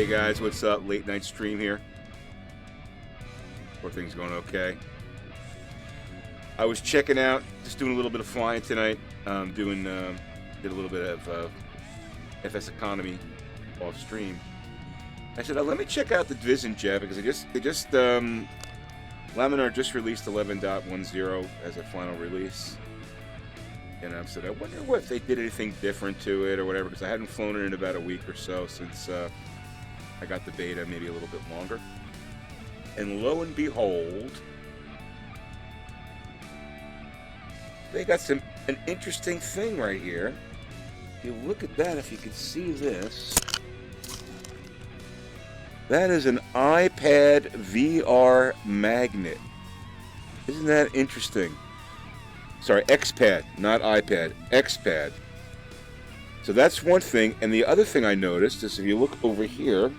guys, what's up? Late night stream here. Are things going okay? I was checking out, just doing a little bit of flying tonight. Did a little bit of FS economy off stream. I said, let me check out the Vision Jet because Laminar just released 11.10 as a final release. And I said, I wonder if they did anything different to it or whatever, because I hadn't flown it in about a week or so since I got the beta, maybe a little bit longer. And lo and behold, they got an interesting thing right here. If you look at that, if you can see this, that is an iPad VR magnet. Isn't that interesting? Sorry, XPad, not iPad, XPad. So that's one thing. And the other thing I noticed is if you look over here,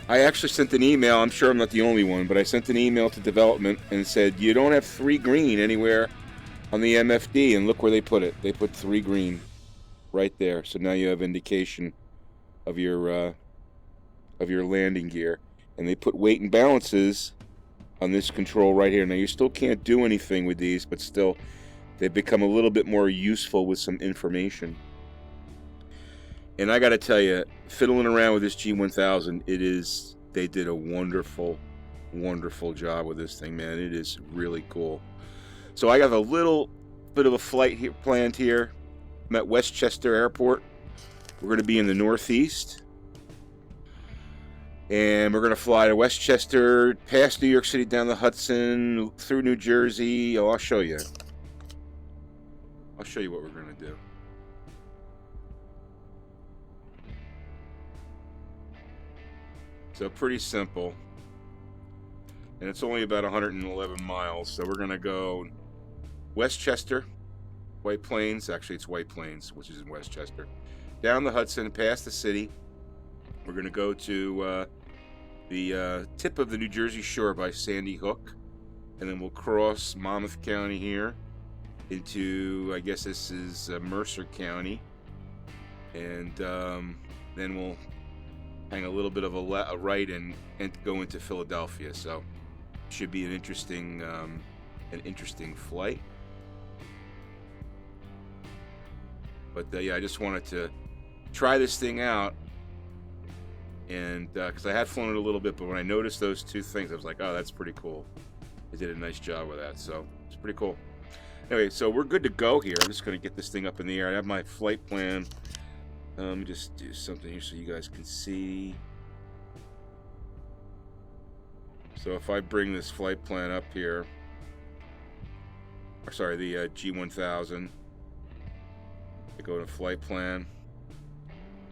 I actually sent an email. I'm sure I'm not the only one, but I sent an email to development and said, you don't have 3 green anywhere on the MFD. And look where they put it. They put 3 green right there. So now you have indication of your landing gear. And they put weight and balances on this control right here. Now you still can't do anything with these, but still they've become a little bit more useful with some information. And I got to tell you, fiddling around with this G1000, they did a wonderful, wonderful job with this thing, man. It is really cool. So I got a little bit of a flight here planned here. I'm at Westchester Airport. We're going to be in the Northeast. And we're going to fly to Westchester, past New York City, down the Hudson, through New Jersey. Oh, I'll show you. I'll show you what we're going to do. So pretty simple. And it's only about 111 miles. So we're going to go Westchester, White Plains. Actually, it's White Plains, which is in Westchester. Down the Hudson, past the city. We're going to go to the tip of the New Jersey shore by Sandy Hook. And then we'll cross Monmouth County here into, I guess this is Mercer County. And then we'll hang a little bit of a right and go into Philadelphia. So should be an interesting flight. But yeah, I just wanted to try this thing out. And because I had flown it a little bit, but when I noticed those two things, I was like, oh, that's pretty cool. They did a nice job with that, so it's pretty cool. Anyway, so we're good to go here. I'm just going to get this thing up in the air. I have my flight plan. Let me just do something here so you guys can see. So if I bring this flight plan up here, or sorry, the G1000, I go to flight plan.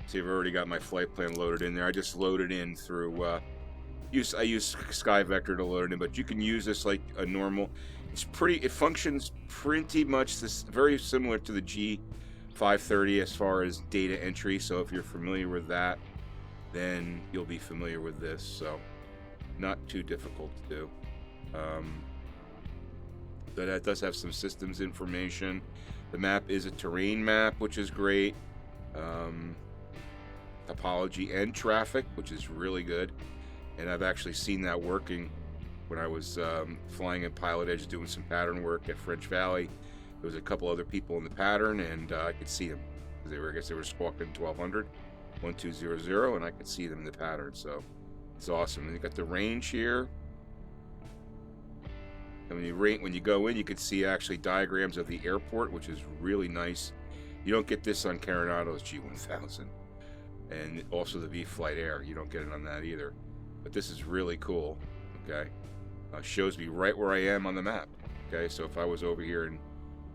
See, I've already got my flight plan loaded in there. I just loaded in through, I use SkyVector to load it in, but you can use this like a normal. It functions pretty much very similar to the G530 as far as data entry. So if you're familiar with that, then you'll be familiar with this. So not too difficult to do. But that does have some systems information. The map is a terrain map, which is great. Topology and traffic, which is really good. And I've actually seen that working when I was flying at Pilot Edge doing some pattern work at French Valley. There was a couple other people in the pattern, and I could see them. I guess they were squawking 1200, 1200, and I could see them in the pattern. So it's awesome. And you got the range here. And when you go in, you can see actually diagrams of the airport, which is really nice. You don't get this on Carenato's G1000. And also the V-Flight Air, you don't get it on that either. But this is really cool, okay? Shows me right where I am on the map, okay? So if I was over here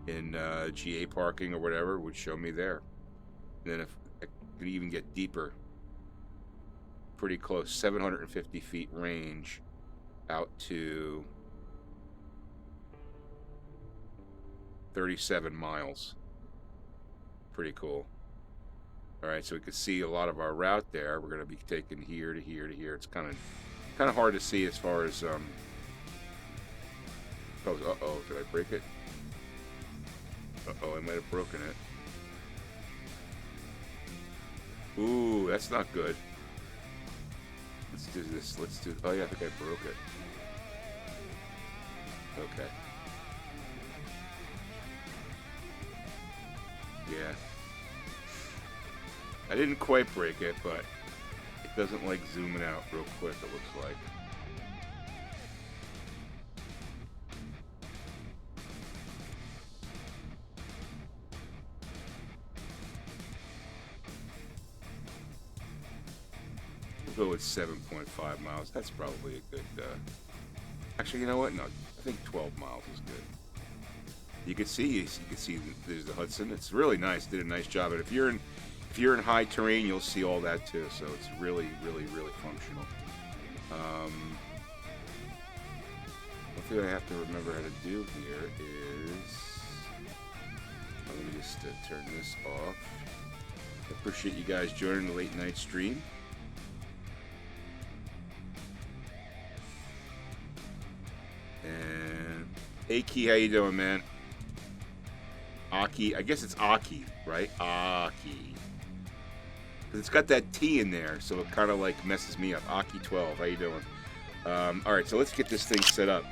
in GA parking or whatever, it would show me there. And then if I could even get deeper, pretty close, 750 feet range out to 37 miles. Pretty cool. All right, so we can see a lot of our route there. We're going to be taking here to here to here. It's kind of hard to see as far as uh-oh, did I break it? Uh-oh, I might have broken it. Ooh, that's not good. Let's do this. Let's do. Oh yeah, I think I broke it. Okay. Yeah. I didn't quite break it, but it doesn't like zooming out real quick, it looks like. We'll go with 7.5 miles. That's probably a good, actually, you know what? No, I think 12 miles is good. You can see there's the Hudson. It's really nice. Did a nice job. And if you're in high terrain, you'll see all that too. So it's really, really, really functional. One thing I have to remember how to do here is, let me just turn this off. I appreciate you guys joining the late night stream. And Aki, how you doing, man? Aki, I guess it's Aki, right? Aki. Because it's got that T in there, so it kind of like messes me up. Aki 12, how you doing? All right, so let's get this thing set up.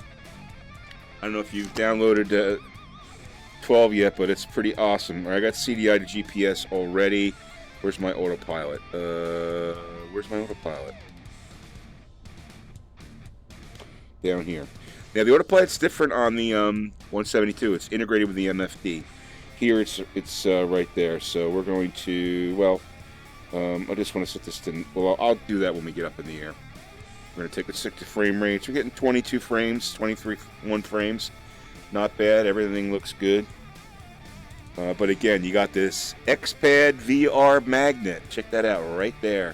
I don't know if you've downloaded 12 yet, but it's pretty awesome. I got CDI to GPS already. Where's my autopilot? Where's my autopilot? Down here. Now the autopilot's different on the 172. It's integrated with the MFD. Here it's right there. So we're going to, well, I just want to set this to, well, I'll do that when we get up in the air. We're going to take a 60 frame rate. We're getting 22 frames, 23 frames. Not bad. Everything looks good. But again, you got this XPad VR magnet. Check that out right there.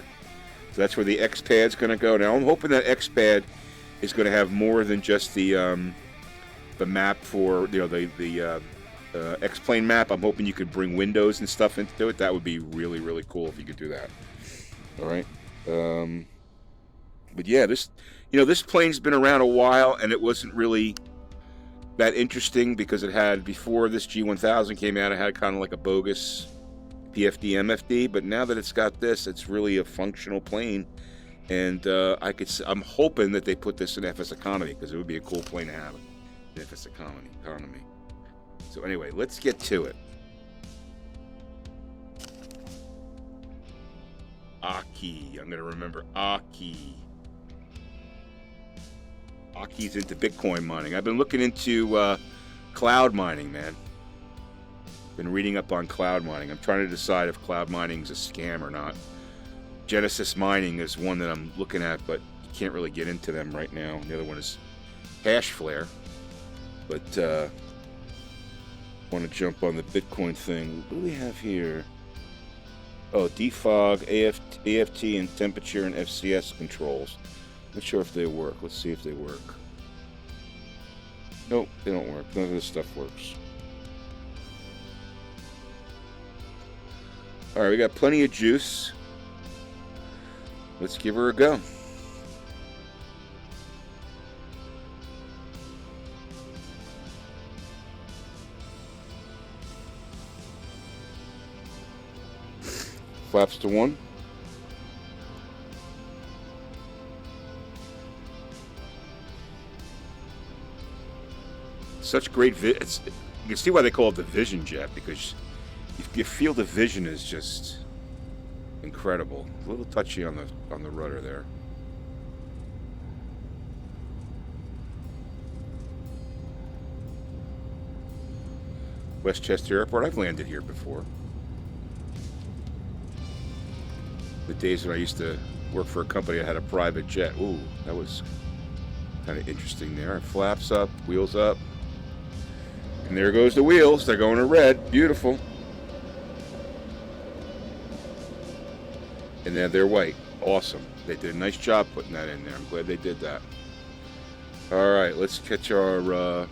So that's where the XPad's going to go. Now I'm hoping that XPad is going to have more than just the map for, you know, the X-plane map. I'm hoping you could bring windows and stuff into it. That would be really, really cool if you could do that. All right. But yeah, this plane's been around a while, and it wasn't really that interesting because it had, before this G1000 came out, it had kind of like a bogus PFD MFD. But now that it's got this, it's really a functional plane. And I'm hoping that they put this in FS economy, because it would be a cool plane to have in FS economy. So anyway, let's get to it. Aki, I'm gonna remember Aki. Aki's into Bitcoin mining. I've been looking into cloud mining, man. Been reading up on cloud mining. I'm trying to decide if cloud mining is a scam or not. Genesis Mining is one that I'm looking at, but you can't really get into them right now. The other one is Hashflare. But I want to jump on the Bitcoin thing. What do we have here? Oh, defog, AFT, and temperature and FCS controls. Not sure if they work. Let's see if they work. Nope, they don't work. None of this stuff works. All right, we got plenty of juice. Let's give her a go. Flaps to 1. Such great you can see why they call it the Vision Jet, because you feel the vision is just incredible. A little touchy on the rudder there. Westchester Airport. I've landed here before. The days when I used to work for a company that had a private jet. Ooh, that was kind of interesting there. Flaps up, wheels up. And there goes the wheels. They're going to red. Beautiful. And then they're white. Awesome. They did a nice job putting that in there. I'm glad they did that. All right, let's catch our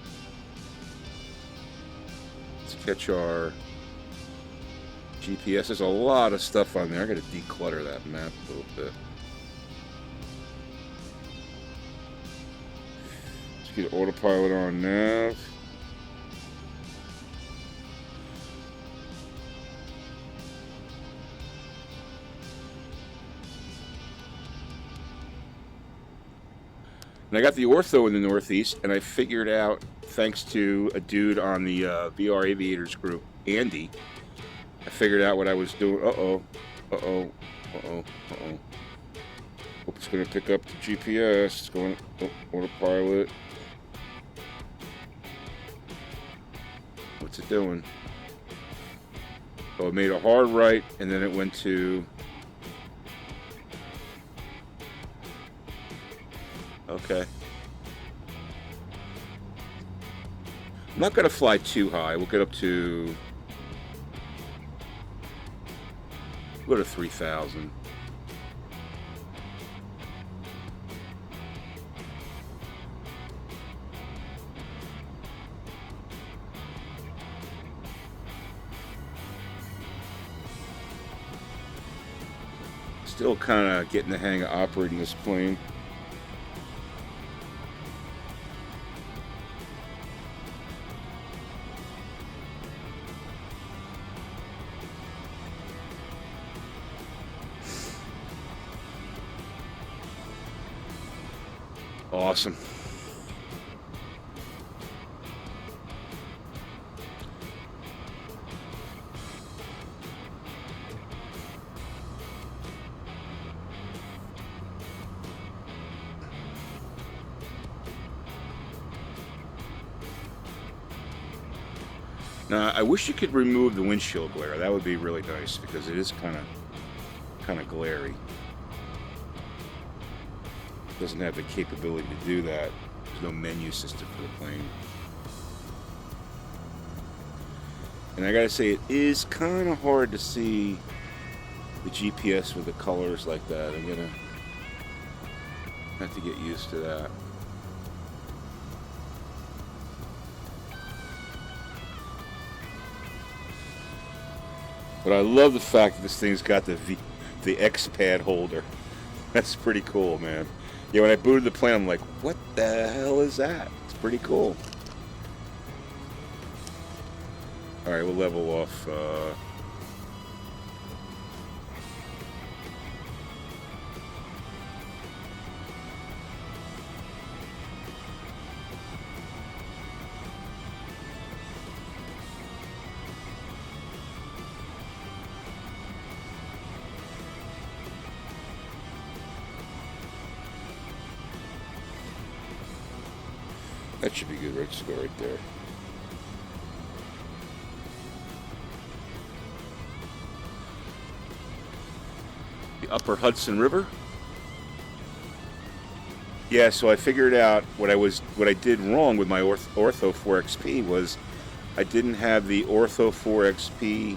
GPS. There's a lot of stuff on there. I got to declutter that map a little bit. Let's get autopilot on nav. And I got the ortho in the Northeast, and I figured out, thanks to a dude on the VR Aviators group, Andy, I figured out what I was doing. Uh-oh. Uh-oh. Uh-oh. Uh-oh. Hope it's going to pick up the GPS. It's going to autopilot. What's it doing? Oh, it made a hard right, and then it went to... Okay. I'm not going to fly too high. We'll get up to... We'll go to 3,000. Still kind of getting the hang of operating this plane. Awesome. Now, I wish you could remove the windshield glare. That would be really nice because it is kind of glary. Doesn't have the capability to do that. There's no menu system for the plane. And I gotta say, it is kind of hard to see the GPS with the colors like that. I'm gonna have to get used to that. But I love the fact that this thing's got the X-Pad holder. That's pretty cool, man. Yeah, when I booted the plane, I'm like, what the hell is that? It's pretty cool. Alright, we'll level off. That should be good, right? Just go right there. The Upper Hudson River. Yeah, so I figured out what I did wrong with my Ortho 4XP was I didn't have the Ortho 4XP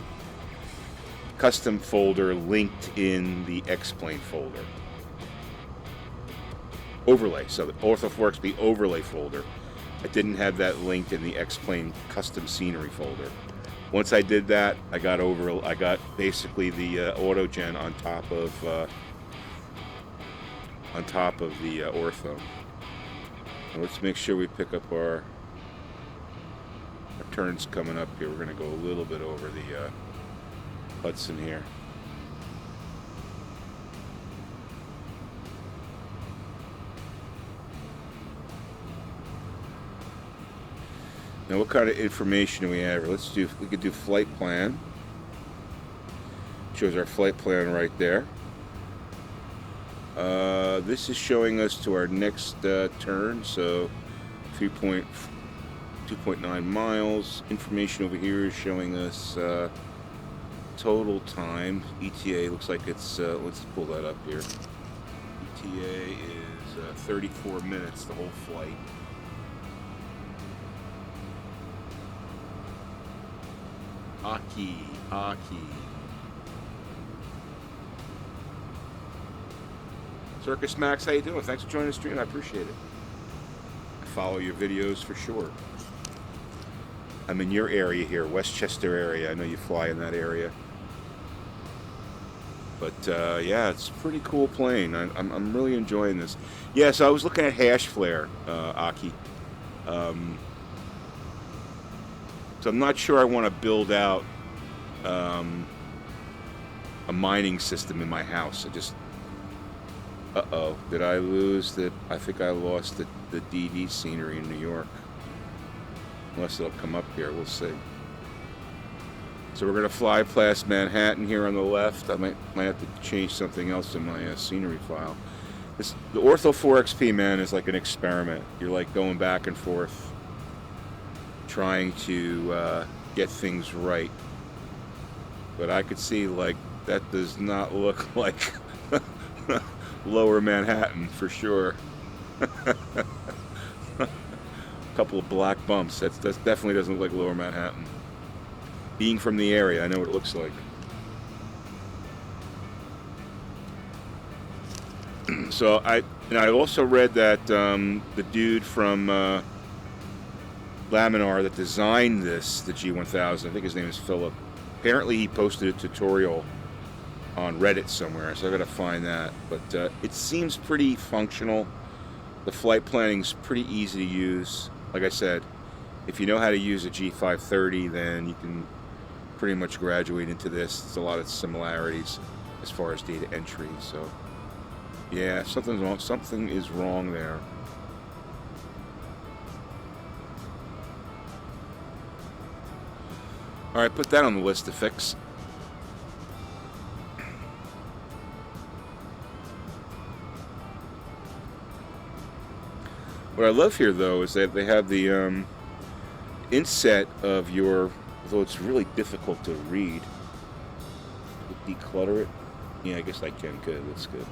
custom folder linked in the X-Plane folder. Overlay, so the Ortho 4XP overlay folder. I didn't have that linked in the X-Plane custom scenery folder. Once I did that, I got basically the auto gen on top of the ortho. Now let's make sure we pick up our turns coming up here. We're going to go a little bit over the Hudson here. Now, what kind of information do we have? We could do flight plan. Shows our flight plan right there. This is showing us to our next turn, so 2.9 miles. Information over here is showing us total time. ETA looks like it's, let's pull that up here. ETA is 34 minutes, the whole flight. Aki. Circus Max, how you doing? Thanks for joining the stream. I appreciate it. I follow your videos for sure. I'm in your area here, Westchester area. I know you fly in that area. But yeah, it's a pretty cool plane. I'm really enjoying this. Yeah, so I was looking at hash flare, Aki. So I'm not sure I want to build out a mining system in my house. Uh-oh, did I lose the... I think I lost the DD scenery in New York. Unless it'll come up here, we'll see. So we're going to fly past Manhattan here on the left. I might have to change something else in my scenery file. The Ortho 4XP, man, is like an experiment. You're like going back and forth, trying to get things right. But I could see, like, that does not look like Lower Manhattan for sure. A couple of black bumps. That definitely doesn't look like Lower Manhattan. Being from the area, I know what it looks like. So I also read that the dude from Laminar that designed the G1000, I think his name is Philip. Apparently he posted a tutorial on Reddit somewhere, so I gotta find that. But it seems pretty functional. The flight planning's pretty easy to use. Like I said, if you know how to use a G530, then you can pretty much graduate into this. There's a lot of similarities as far as data entry. So yeah, something's wrong. Something is wrong there. All right, put that on the list to fix. What I love here, though, is that they have the inset of your, although it's really difficult to read. Declutter it. Yeah, I guess I can. Good, that's good.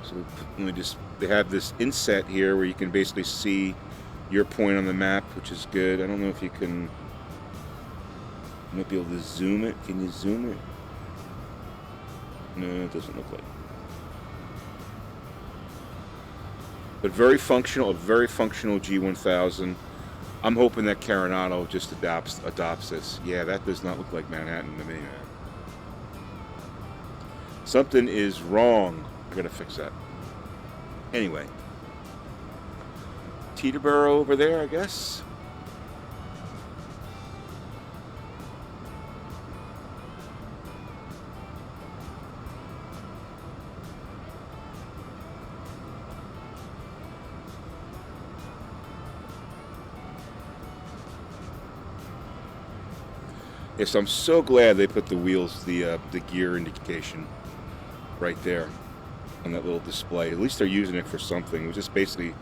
So they have this inset here where you can basically see your point on the map, which is good. I don't know if you might be able to zoom it. Can you zoom it? No, it doesn't look like. But very functional, a very functional G1000. I'm hoping that Carenado just adopts this. Yeah, that does not look like Manhattan to me, man. Something is wrong. I gotta fix that. Anyway. Teterboro over there, I guess. Yes, I'm so glad they put the wheels, the gear indication right there on that little display. At least they're using it for something. It was just basically,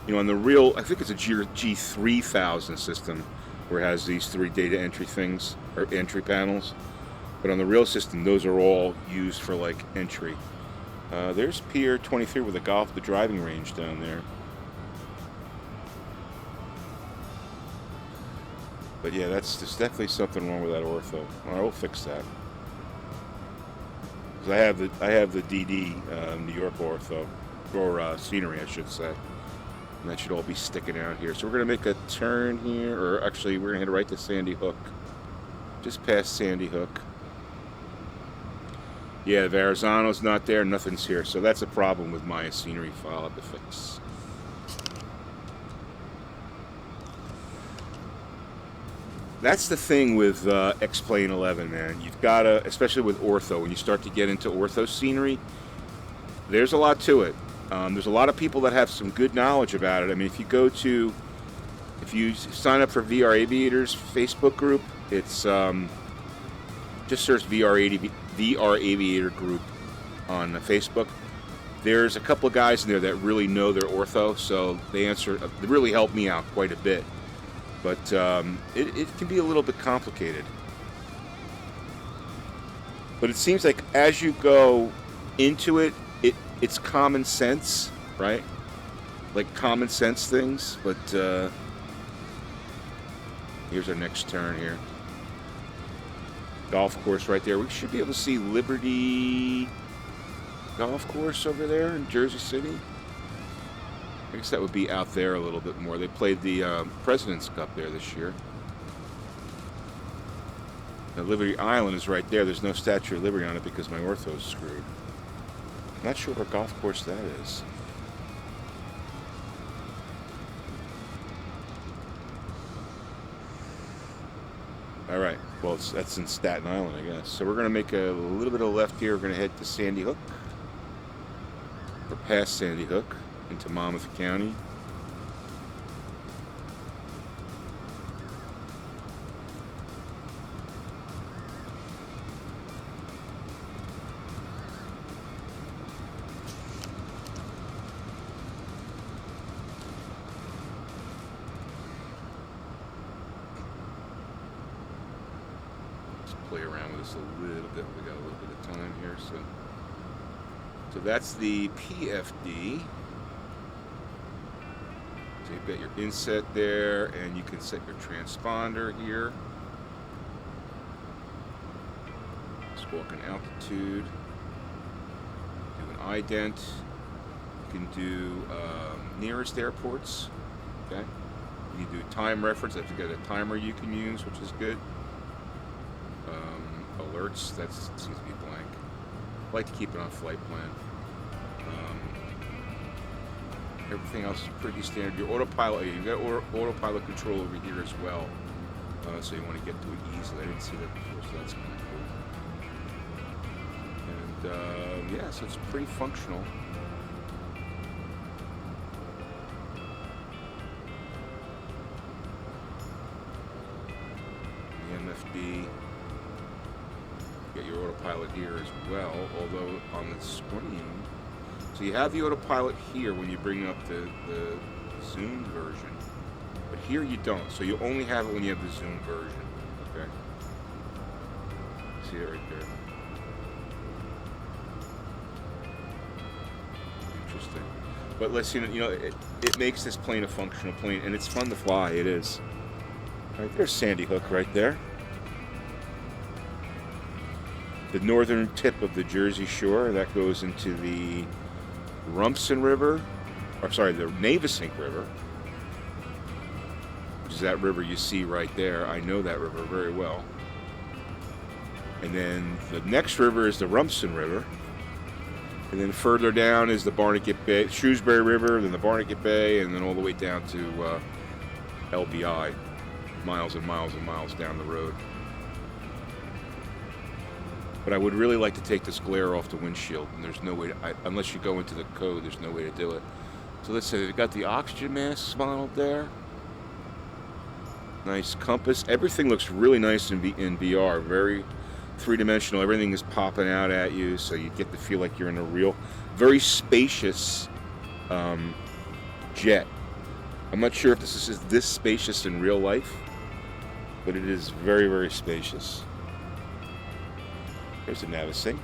you know, on the real, I think it's a G3000 system where it has these 3 data entry things, or entry panels. But on the real system, those are all used for, like, entry. There's Pier 23 with the driving range down there. But yeah, there's definitely something wrong with that ortho. I will fix that. Because I have the DD New York ortho, or scenery, I should say. And that should all be sticking out here. So we're gonna make a turn here, or actually we're gonna head right to Sandy Hook. Just past Sandy Hook. Yeah, Verrazano's not there, nothing's here. So that's a problem with my scenery file I have to fix. That's the thing with X-Plane 11, man. You've got to, especially with ortho, when you start to get into ortho scenery, there's a lot to it. There's a lot of people that have some good knowledge about it. I mean, if you sign up for VR Aviators Facebook group, it's just search VR Aviator group on Facebook. There's a couple of guys in there that really know their ortho, so they really help me out quite a bit. But it can be a little bit complicated. But it seems like as you go into it, it's common sense, right? Like common sense things. But here's our next turn here. Golf course right there. We should be able to see Liberty Golf Course over there in Jersey City. I guess that would be out there a little bit more. They played the President's Cup there this year. Now, Liberty Island is right there. There's no Statue of Liberty on it because my ortho's screwed. I'm not sure what golf course that is. All right. Well, that's in Staten Island, I guess. So we're going to make a little bit of a left here. We're going to head to Sandy Hook, or past Sandy Hook, into Monmouth County. Play around with this a little bit. We got a little bit of time here, so that's the PFD. So you've got your inset there, and you can set your transponder here. Squawk an altitude. Do an ident. You can do nearest airports. Okay. You can do time reference. If you've got a timer you can use, which is good. Alerts, that seems to be blank. I like to keep it on flight plan. Everything else is pretty standard. Your autopilot, you've got autopilot control over here as well. So you want to get to it easily. I didn't see that before, so that's kind of cool. And yeah, so it's pretty functional. The MFD. Get your autopilot here as well, although on the screen, so you have the autopilot here when you bring up the zoomed version, but here you don't, so you only have it when you have the zoomed version. Okay, see it right there. Interesting, but let's see, it makes this plane a functional plane, and it's fun to fly. It is. All right, there's Sandy Hook right there. The northern tip of the Jersey Shore, that goes into the Rumson River, or sorry, the Navesink River, which is that river you see right there. I know that river very well. And then the next river is the Rumson River. And then further down is the Barnegat Bay, Shrewsbury River, then the Barnegat Bay, and then all the way down to LBI, miles and miles and miles down the road. But I would really like to take this glare off the windshield, and there's no way to, unless you go into the code, there's no way to do it. So let's say we've got the oxygen masks modeled there. Nice compass. Everything looks really nice in VR. Very three-dimensional. Everything is popping out at you, so you get to feel like you're in a real, very spacious jet. I'm not sure if this is this spacious in real life, but it is very, very spacious. There's a Navesink.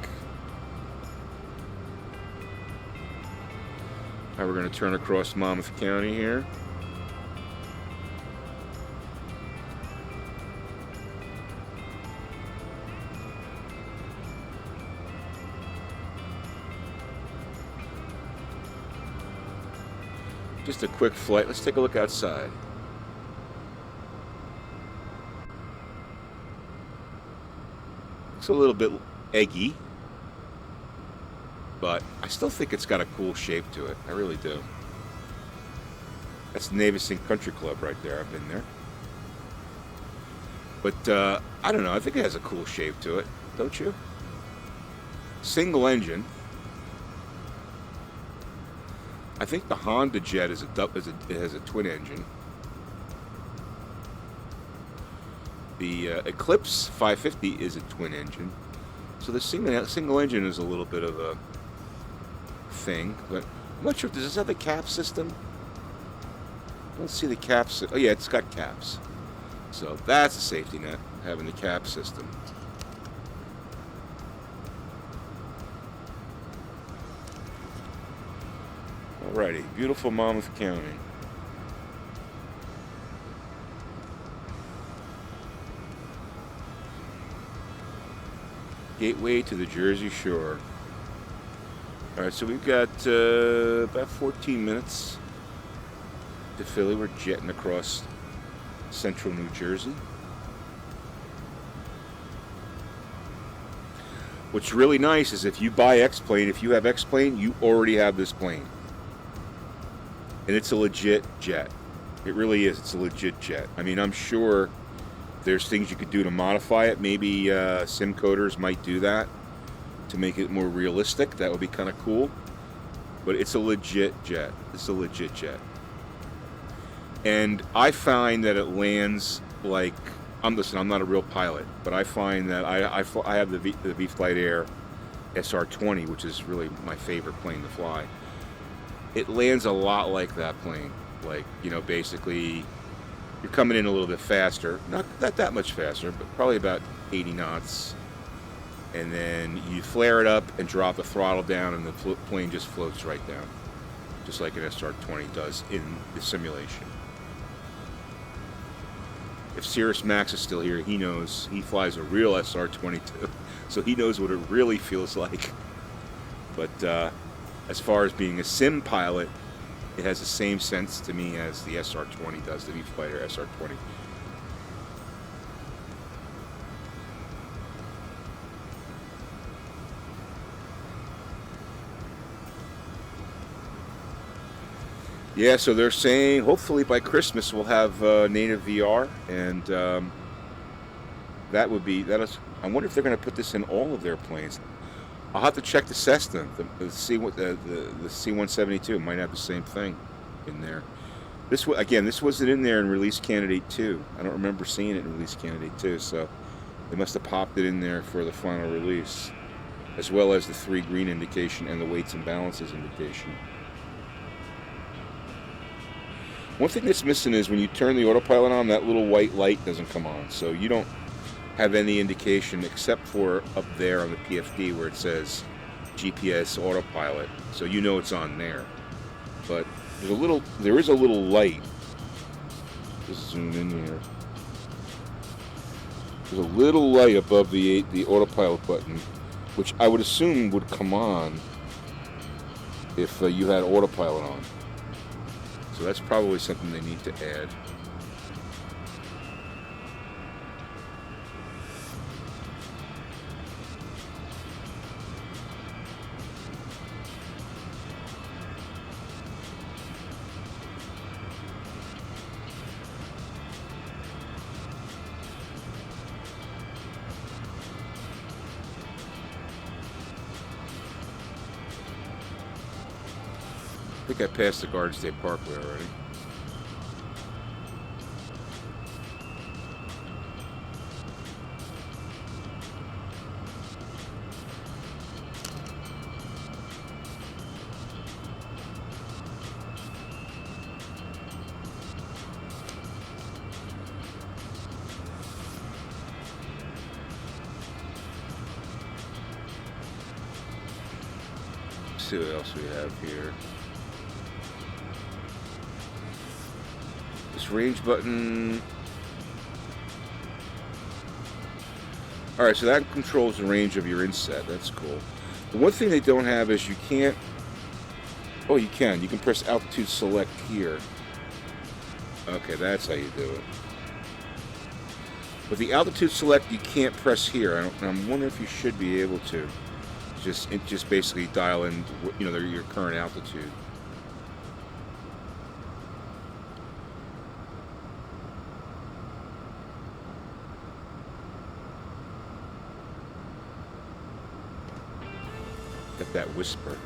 Now we're going to turn across Monmouth County here. Just a quick flight. Let's take a look outside. Looks a little bit eggy, but I still think it's got a cool shape to it. I really do. That's Navesink Country Club right there. I've been there. But I don't know. I think it has a cool shape to it. Don't you? Single engine. I think the Honda Jet it has a twin engine. The Eclipse 550 is a twin engine. So the single engine is a little bit of a thing, but I'm not sure. Does this have the cap system? I don't see the caps. Oh yeah, it's got caps. So that's a safety net, having the cap system. Alrighty, beautiful Monmouth County. Gateway to the Jersey Shore. Alright, so we've got about 14 minutes to Philly. We're jetting across central New Jersey. What's really nice is if you buy X-Plane, if you have X-Plane, you already have this plane. And it's a legit jet. It really is. It's a legit jet. I mean, I'm sure there's things you could do to modify it. Maybe sim coders might do that to make it more realistic. That would be kind of cool. But it's a legit jet. It's a legit jet. And I find that it lands like, I'm not a real pilot, but I find that I have the V-Flight Air SR20, which is really my favorite plane to fly. It lands a lot like that plane. Like, you know, basically you're coming in a little bit faster, not that much faster, but probably about 80 knots. And then you flare it up and drop the throttle down, and the plane just floats right down, just like an SR20 does in the simulation. If Cirrus Max is still here, he knows. He flies a real SR20 too, so he knows what it really feels like. But as far as being a sim pilot, it has the same sense to me as the SR20 does, the V-Flight Air SR20. Yeah, so they're saying hopefully by Christmas we'll have native VR, and that is. I wonder if they're going to put this in all of their planes. I'll have to check the Cessna, the C172 might have the same thing in there. This wasn't in there in Release Candidate 2. I don't remember seeing it in Release Candidate 2, so they must have popped it in there for the final release, as well as the 3 green indication and the weights and balances indication. One thing that's missing is when you turn the autopilot on, that little white light doesn't come on, so you don't have any indication except for up there on the PFD where it says GPS autopilot, so you know it's on there. But there is a little light. Just zoom in here. There's a little light above the autopilot button, which I would assume would come on if you had autopilot on. So that's probably something they need to add. I think I passed the Garden State Parkway already. Let's see what else we have here. Range button. Alright, so that controls the range of your inset. That's cool. The one thing they don't have is you can't... Oh, you can. You can press altitude select here. Okay, that's how you do it. But the altitude select you can't press here. I'm wondering if you should be able to. Just basically dial in, you know, your current altitude. Got that whisper.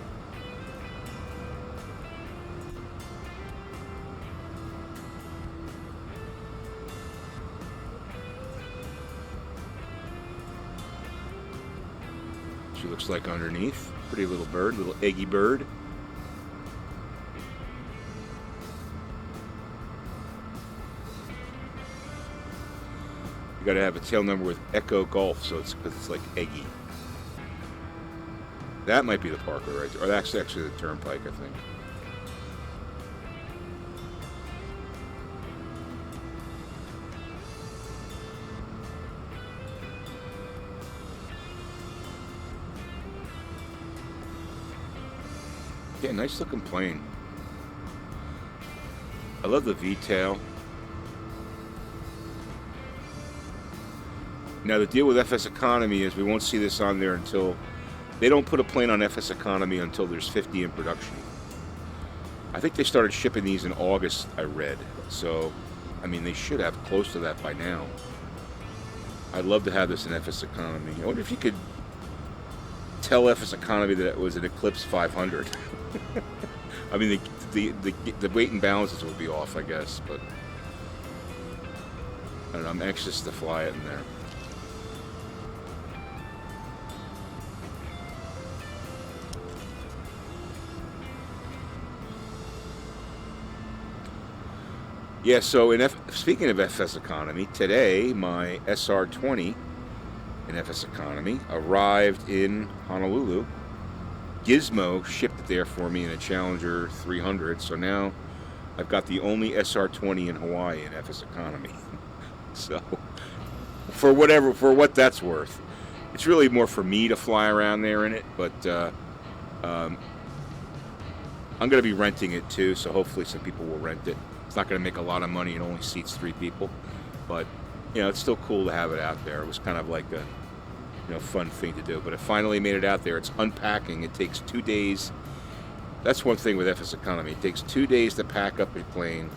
She looks like underneath. Pretty little bird, little eggy bird. You gotta have a tail number with Echo Golf, so it's like eggy. That might be the Parkway right there. Or that's actually the Turnpike, I think. Yeah, nice looking plane. I love the V-tail. Now the deal with FS Economy is we won't see this on there until... They don't put a plane on FS Economy until there's 50 in production. I think they started shipping these in August, I read. So, I mean, they should have close to that by now. I'd love to have this in FS Economy. I wonder if you could tell FS Economy that it was an Eclipse 500. I mean, the weight and balances would be off, I guess, but I don't know, I'm anxious to fly it in there. Yeah, so speaking of FS Economy, today my SR20 in FS Economy arrived in Honolulu. Gizmo shipped it there for me in a Challenger 300, so now I've got the only SR20 in Hawaii in FS Economy. So, for what that's worth. It's really more for me to fly around there in it, but I'm going to be renting it too, so hopefully some people will rent it. It's not going to make a lot of money. It only seats 3 people, but it's still cool to have it out there. It was kind of like a fun thing to do. But it finally made it out there. It's unpacking. It takes 2 days. That's one thing with FS Economy. It takes 2 days to pack up a plane,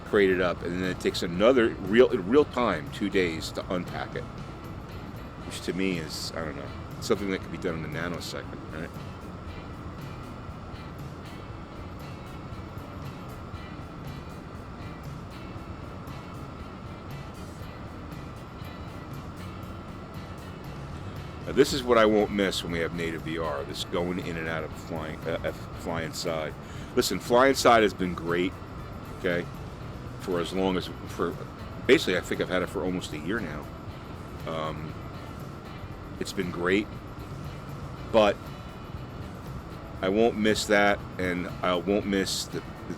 crate it up, and then it takes another real time 2 days to unpack it, which to me is, I don't know, something that can be done in a nanosecond, right? This is what I won't miss when we have native VR, this going in and out of FlyInside. Listen, FlyInside has been great, okay, for basically I think I've had it for almost a year now. It's been great, but I won't miss that, and I won't miss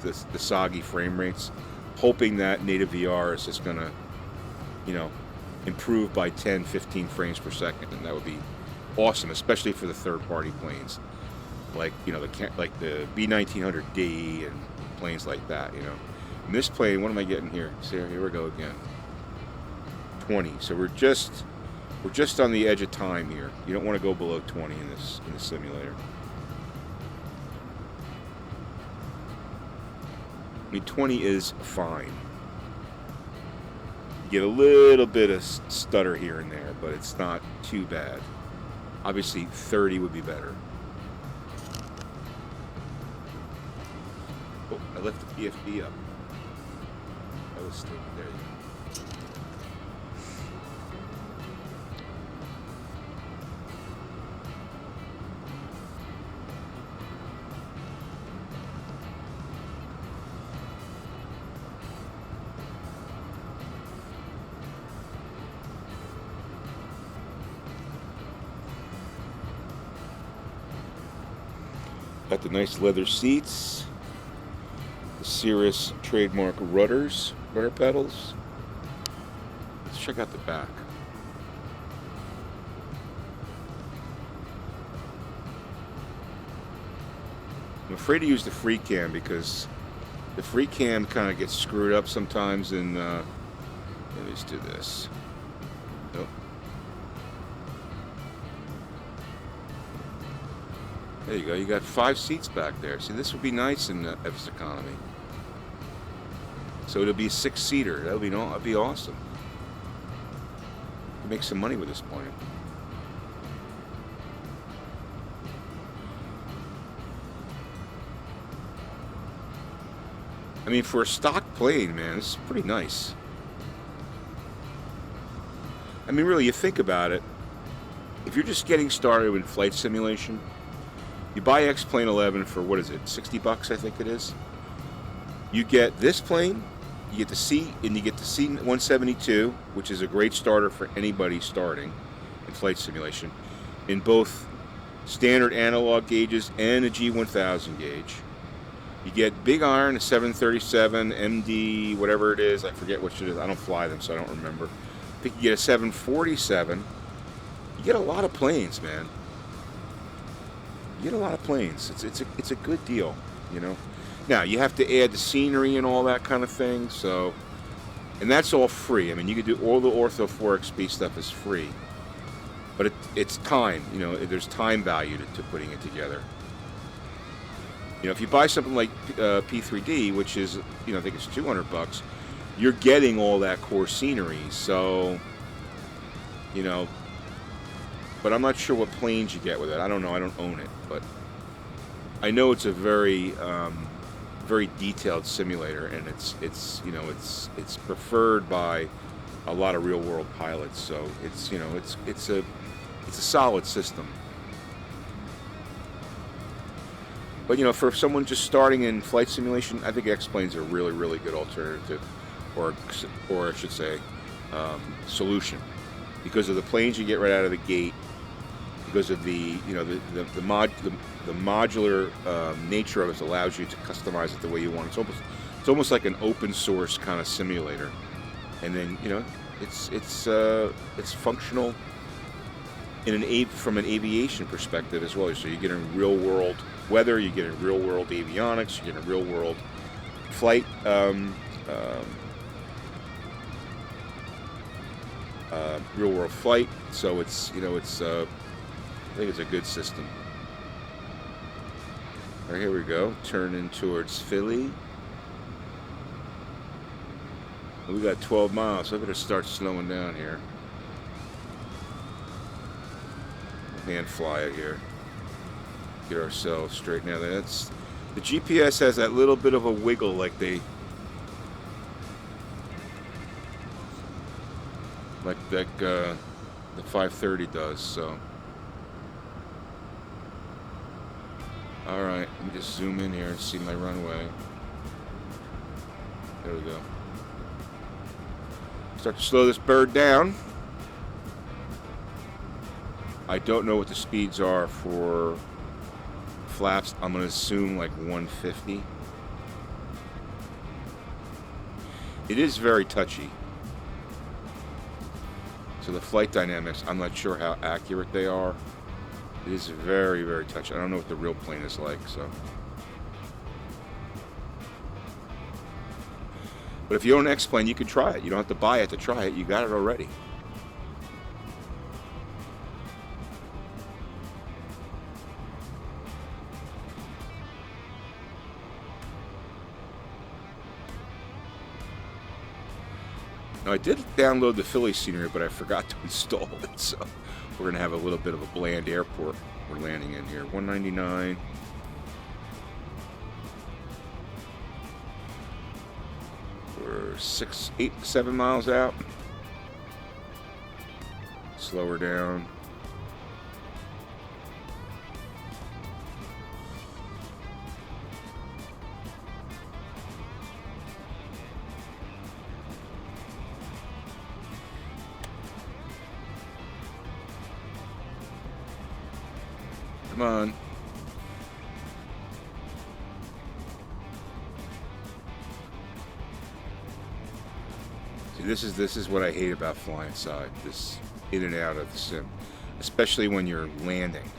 the soggy frame rates, hoping that native VR is just going to, improve by 10, 15 frames per second, and that would be awesome, especially for the third-party planes, like like the B1900D and planes like that. And this plane, what am I getting here? See, here we go again. 20. So we're just on the edge of time here. You don't want to go below 20 in the simulator. I mean, 20 is fine. Get a little bit of stutter here and there, but it's not too bad. Obviously 30 would be better. Oh, I left the PFD up. That was still there. Got the nice leather seats, the Cirrus trademark rudder pedals. Let's check out the back. I'm afraid to use the free cam because the free cam kind of gets screwed up sometimes, and let me just do this. Nope. There you go. You got 5 seats back there. See, this would be nice in FS Economy. So it'll be a 6-seater. That'd be awesome. Make some money with this plane. I mean, for a stock plane, man, this is pretty nice. I mean, really, you think about it. If you're just getting started with flight simulation, you buy X-Plane 11 for, what is it, 60 bucks, I think it is. You get this plane, you get the C, and you get the C172, which is a great starter for anybody starting in flight simulation, in both standard analog gauges and a G1000 gauge. You get big iron, a 737, MD, whatever it is, I forget which it is. I don't fly them, so I don't remember. I think you get a 747. You get a lot of planes, man. You get a lot of planes. It's a good deal, Now, you have to add the scenery and all that kind of thing, so... And that's all free. I mean, you can do all the Ortho 4XP stuff is free. But it's time, there's time value to putting it together. If you buy something like P3D, which is, I think it's 200 bucks, you're getting all that core scenery, so you know, but I'm not sure what planes you get with it. I don't know. I don't own it, but I know it's a very very detailed simulator, and it's you know it's preferred by a lot of real world pilots. So it's, you know, it's a solid system. But, you know, for someone just starting in flight simulation, I think X-Plane's a really, really good alternative, or I should say, solution, because of the planes you get right out of the gate, because of the, you know, the modular nature of it allows you to customize it the way you want. It's almost like an open source kind of simulator, and then, you know, it's functional from an aviation perspective as well. So you get in real world weather, you get in real world avionics, you get in real world flight real world flight. So it's, you know, it's I think it's a good system. All right, here we go, turning towards Philly. We got 12 miles, so I better start slowing down here. Hand fly it here. Get ourselves straight. Now that's the GPS has that little bit of a wiggle, like the 530 does. So, all right, let me just zoom in here and see my runway. There we go. Start to slow this bird down. I don't know what the speeds are for flaps. I'm going to assume like 150. It is very touchy. So the flight dynamics, I'm not sure how accurate they are. It is very, very touchy. I don't know what the real plane is like, so. But if you own an X-Plane, you can try it. You don't have to buy it to try it. You got it already. Now, I did download the Philly scenery, but I forgot to install it, so we're going to have a little bit of a bland airport we're landing in here. 199. We're 7 miles out. Slower down. Come on. See, this is what I hate about flying side. This in and out of the sim, especially when you're landing.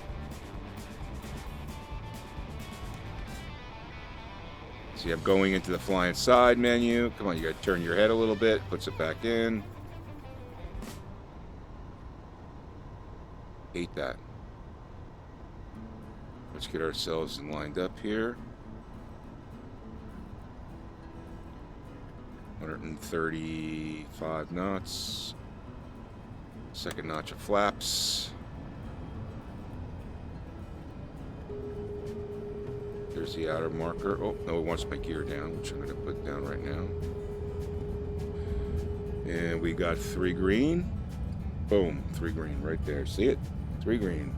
See, I'm going into the flying side menu. Come on, you gotta turn your head a little bit. Puts it back in. Hate that. Let's get ourselves lined up here. 135 knots. Second notch of flaps. There's the outer marker. Oh, no, it wants my gear down, which I'm going to put down right now. And we got 3 green. Boom, 3 green right there. See it? 3 green.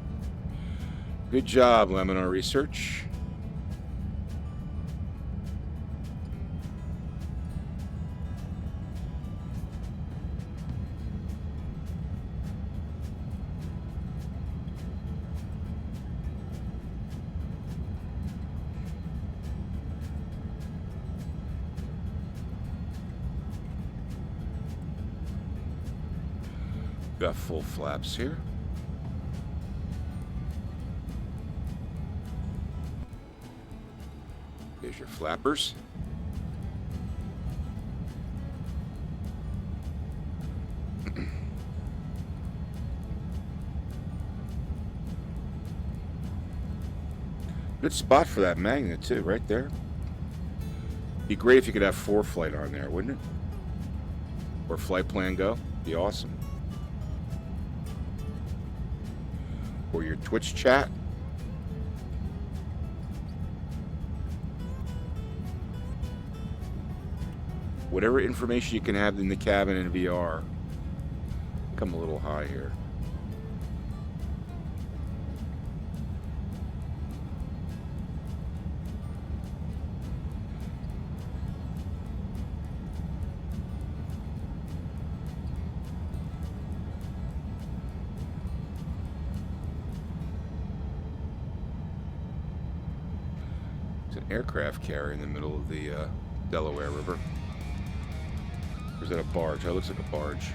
Good job, Laminar Research. Got full flaps here. There's your flappers. Good spot for that magnet too, right there. Be great if you could have 4-flight on there, wouldn't it? Or flight plan go. Be awesome. or your Twitch chat. Whatever information you can have in the cabin in VR. Come a little high here. An aircraft carrier in the middle of the Delaware River. Or is that a barge? That looks like a barge.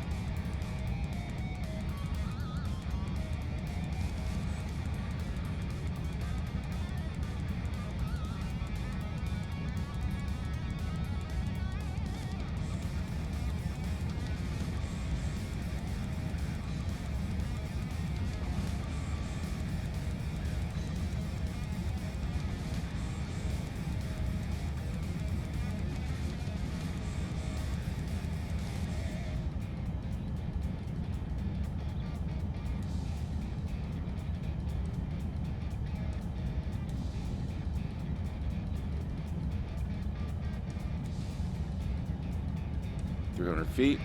Feet.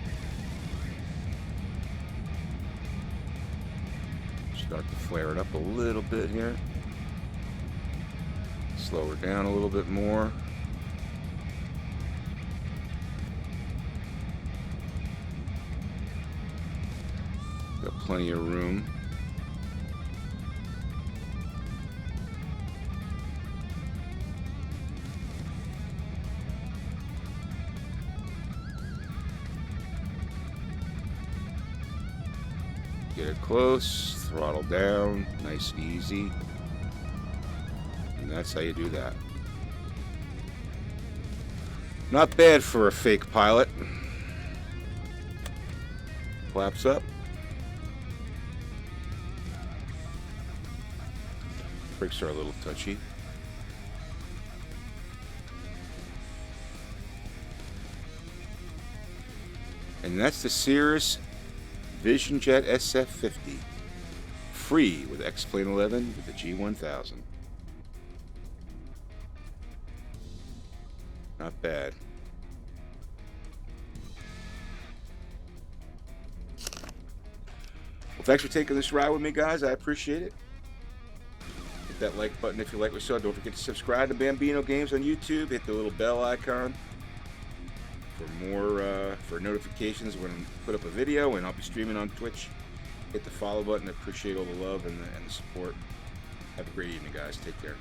Start to flare it up a little bit here. Slow her down a little bit more. Got plenty of room. Get it close, throttle down, nice, easy. And that's how you do that. Not bad for a fake pilot. Flaps up. Brakes are a little touchy. And that's the Cirrus Vision Jet SF50, free with X-Plane 11 with the G1000. Not bad. Well, thanks for taking this ride with me, guys. I appreciate it. Hit that like button if you like what you saw. Don't forget to subscribe to Bambino Games on YouTube. Hit the little bell icon for more for notifications when I put up a video, and I'll be streaming on Twitch. Hit the follow button. I appreciate all the love and the support. Have a great evening, guys. Take care.